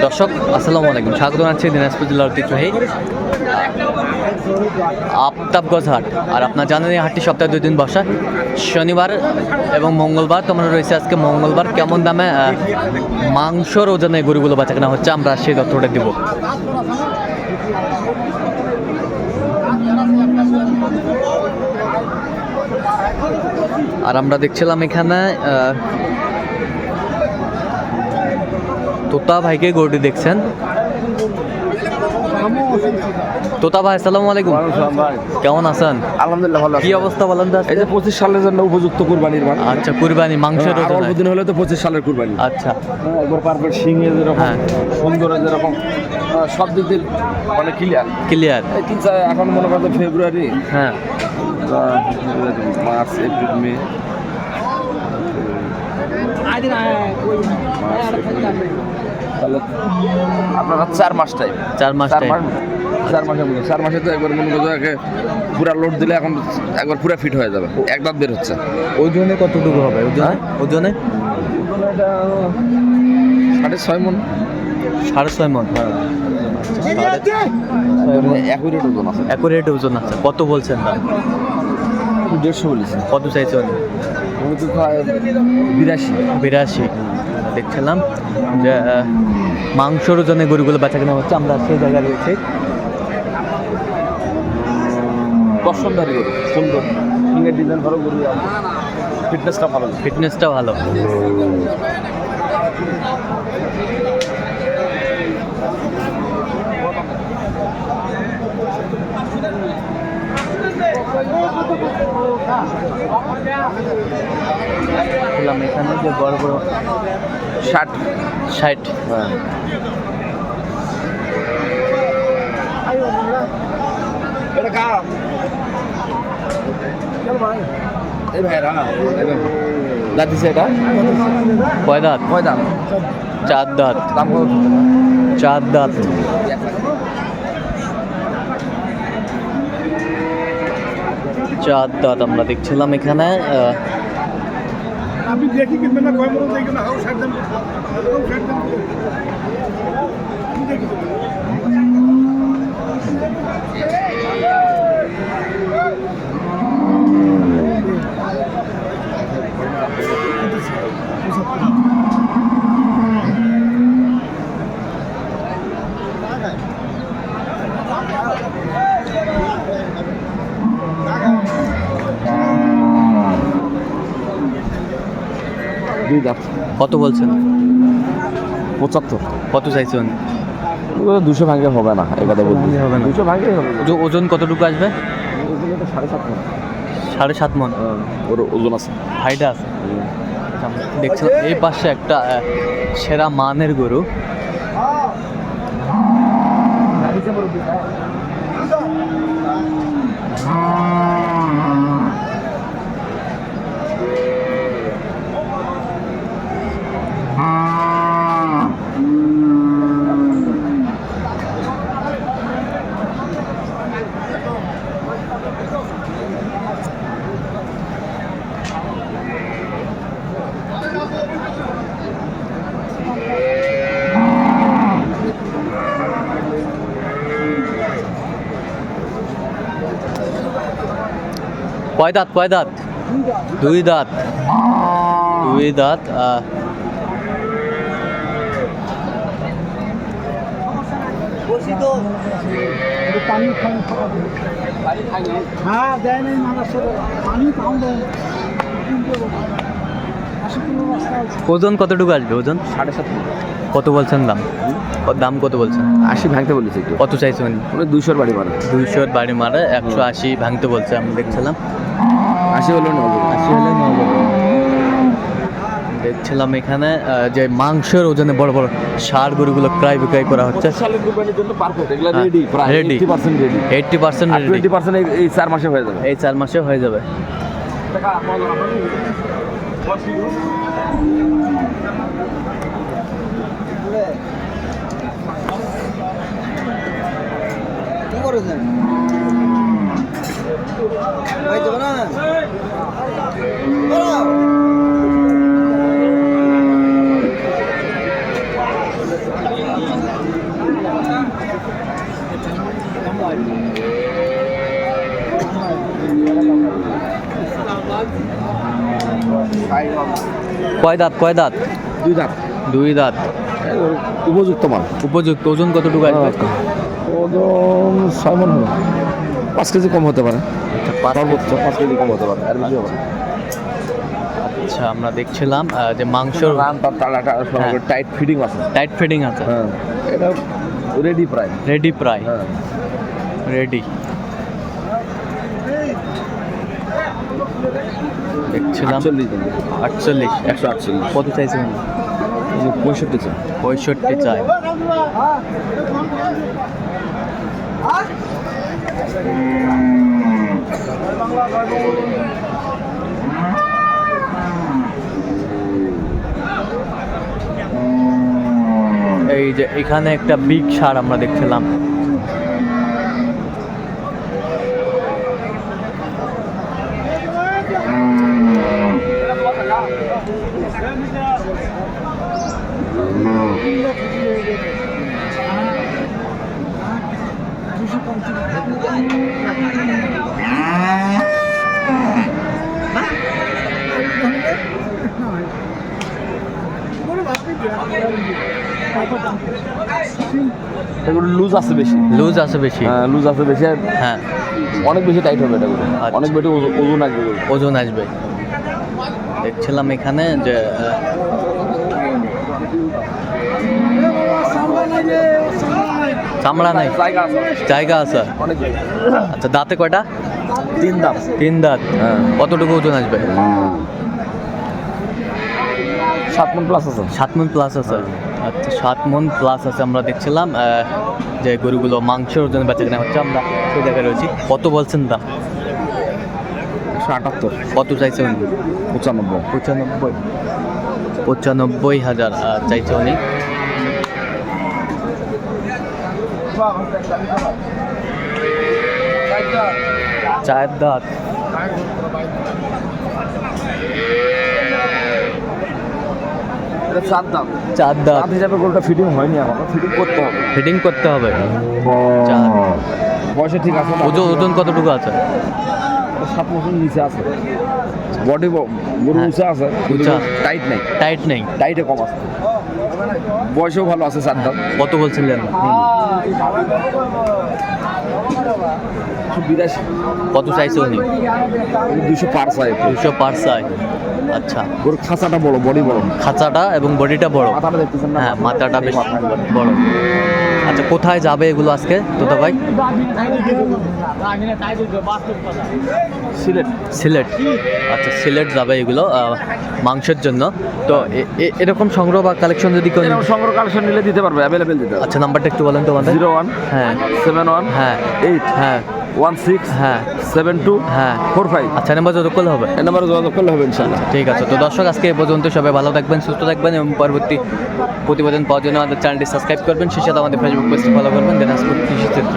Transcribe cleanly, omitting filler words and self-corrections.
দর্শক আসসালামু আলাইকুম, স্বাগত জানাচ্ছি দিনাজপুর জেলার ঐতিহ্যবাহী আফতাবগঞ্জ হাট। আর আপনার জানেন এই হাটটি সপ্তাহে 2 দিন বসা, শনিবার এবং মঙ্গলবার। তোমরা রয়েছে আজকে মঙ্গলবার। কেমন দামে মাংসর ওজনে গরুগুলো বেচাকেনা হচ্ছে আমরা সেই তথ্যটা দেব। আর আমরা দেখছিলাম এখানে তোতা ভাইকে গরুটি দেখছেন। তোতা ভাই আসসালামু আলাইকুম, কেমন আছেন? আলহামদুলিল্লাহ ভালো। কি অবস্থা বলেন তো? এই যে 25 সালের জন্য উপযুক্ত কুরবানির মাল। আচ্ছা, কুরবানি মাংসের আর অল্প দিন হলে তো 25 সালের কুরবানি। আচ্ছা, একবার পারফেক্ট সিংহে যেরকম সুন্দর যেরকম সব দিক দিয়ে মানে ক্লিয়ার। এই এখন মনে করেন ফেব্রুয়ারি, হ্যাঁ, মার্চ, এপ্রিল, মে, তাহলে আপনারা 4 মাস টাইম। 4 মাস টাইম। 4 মাসে তো একবার মনে করো পুরা লোড দিলে এখন একবার পুরা ফিট হয়ে যাবে, এক দাঁত বের হচ্ছে। ওজনে কতটুকু হবে? ওজনে 6.5 মন। 6.5 মন। অ্যাকুরেট ওজন আছে। অ্যাকুরেট ওজন আছে। কত বলছেন দাম? 150 বলেছি। কত চাইছেন? 82। দেখছিলাম যে মাংসর ওজনে গরুগুলো বেচাকেনা হচ্ছে, আমরা সেই জায়গায় রয়েছে। দর্শনধারী গরু সুন্দর, সিংহের ডিজাইন ভালো, গরু ফিটনেসটা ভালো। এখানে যে বড় বড় 60। হ্যাঁ, এই ভাইরা দাঁত দিছে এটা কয় দাঁত? 4 দাঁত। দাম কত? 4 দাঁত। 4 দাঁত আমরা দেখছিলাম এখানে। আমি দেখি কিনবেন না, কয় মরো দেখি না, হাও শার্ট দেন, দুই দাঁত। কত বলছেন? 75। কত চাইছেন? 200 ভাঙে হবে না, এই কথা বলছি। হবে না। 200 ভাঙে হবে। ওজন কতটুকু আসবে? 7.5 মন। 7.5 মন ওর ওজন আছে, হাইট আছে। দেখছিলাম এই পাশে একটা সেরা মানের গরু। কয় দাঁত? 2 দাঁত। 2 দাঁত। হ্যাঁ দেয় নাই মানুষ পানি কম দেয়। ওজন কতটুকু আসবে? ওজন 7.5 মন। কত বলছেন দাম? দাম কত বলছেন? 80 ভাঙতে বলেছি একটু। কত চাইছেন? 200 বাড়ি মারে। 200 বাড়ি মারে 180 ভাঙতে বলছে। আমি দেখছিলাম 80 হলেও নেবো। 80 হলে নেবো। দেখছিলাম এখানে যে মাংসের ওজনে বড় বড় ষাঁড় গরুগুলো ক্রয় বিক্রয় করা হচ্ছে। সালের কুরবানির জন্য পারফেক্ট, এগুলা রেডি, প্রায় Ready. 80% রেডি। 80% আর 20% এই 4 মাসে হয়ে যাবে। এই 4 মাসে হয়ে যাবে। কি করেছেন? কয় দাঁত কয় দাঁত? দুই দাঁত, দুই দাঁত। উপযুক্ত মাল। উপযুক্ত। ওজন কতটুকু আসবে? ওজন 6 মণ হবে, 5 কেজি কম হতে পারে। আচ্ছা, 5 সর্বোচ্চ 5 কেজি কম হতে পারে, আর বেশি হবে না। আচ্ছা, আমরা দেখছিলাম যে মাংসর রান তার তালাটা হ্যাঁ। টাইট ফিটিং আছে। টাইট ফিটিং আছে। হ্যাঁ, এটা রেডি প্রায়। রেডি প্রায়। হ্যাঁ, রেডি। দেখছিলাম 48 দিন, 48। 148। কত চাইছেন? 65 চাই। 65 চাই। এই যে এখানে একটা বিগ সার আমরা দেখছিলাম। এগুলো লুজ আছে বেশি। লুজ আছে বেশি। হ্যাঁ, লুজ আছে বেশি, আর হ্যাঁ, অনেক বেশি টাইট হবে এটাগুলো। আচ্ছা। অনেক বেশি ওজন আসবে এগুলো। ওজন আসবে। দেখছিলাম এখানে যে চামড়া নাই, জায়গা আছে, জায়গা আছে। অনেক বেশি। আচ্ছা, দাঁতে কয়টা? 3 দাঁত। 3 দাঁত। হ্যাঁ, কতটুকু ওজন আসবে? 7 মণ প্লাস আছে। 7 মণ প্লাস আছে। আচ্ছা, 7 মণ প্লাস আছে। আমরা দেখছিলাম যে গরুগুলো মাংসের ওজন বেচা কেনা হচ্ছে। আমরা সেই জায়গায় রয়েছি। কত বলছেন দাম? 178। কত চাইছে উনি? 95। 95,000 চাইছে উনি। চায়ের দাঁত। এটা 4 দাঁত। 4 দাঁত। দাঁত হিসাবে গরুটা ফিটিং হয়নি এখনো, ফিটিং করতে হবে। ফিটিং করতে হবে। চার। বয়সে ঠিক আছে। ওজন কতটুকু আছে? 7 মণ নিচে আছে। বডি গরু হ্যাঁ। উঁচা আছে, উঁচা। টাইট নাই। টাইট নেই। টাইটে কম আছে। বয়সেও ভালো আছে 4 দাঁত। কত বলছিলেন? 82। কত চাইছে উনি? 200 পার চাই। 200 পার চাই। আচ্ছা, ওর খাঁচাটা বড়, বডি বড়। খাঁচাটা এবং বডিটা বড়। মাথাটা দেখতেছেন না? হ্যাঁ, মাথাটা বেশ বড়। আচ্ছা, কোথায় যাবে এগুলো আজকে তোতা ভাই? সিলেট। সিলেট। আচ্ছা, সিলেট যাবে এগুলো মাংসের জন্য। তো এরকম সংগ্রহ বা কালেকশন যদি কেউ এরকম সংগ্রহ কালেকশন নিলে দিতে পারবে, অ্যাভেলেবেল দিতে পারবে। আচ্ছা, নাম্বারটা একটু বলেন তো আমাদের। 01 হ্যাঁ 71 হ্যাঁ 8 হ্যাঁ 16 হ্যাঁ 72 হ্যাঁ 45। আচ্ছা, নাম্বার যত করলে হবে। এই নাম্বারে যোগাযোগ করলে হবে ইনশাআল্লাহ। ঠিক আছে। তো দর্শক, আজকে এ পর্যন্ত। সবাই ভালো থাকবেন, সুস্থ থাকবেন এবং পরবর্তী প্রতিবেদন পাওয়ার জন্য আমাদের চ্যানেলটি সাবস্ক্রাইব করবেন। সেই সাথে আমাদের ফেসবুক পেজটি ফলো করবেন, দিনাজপুর কৃষি চিত্র।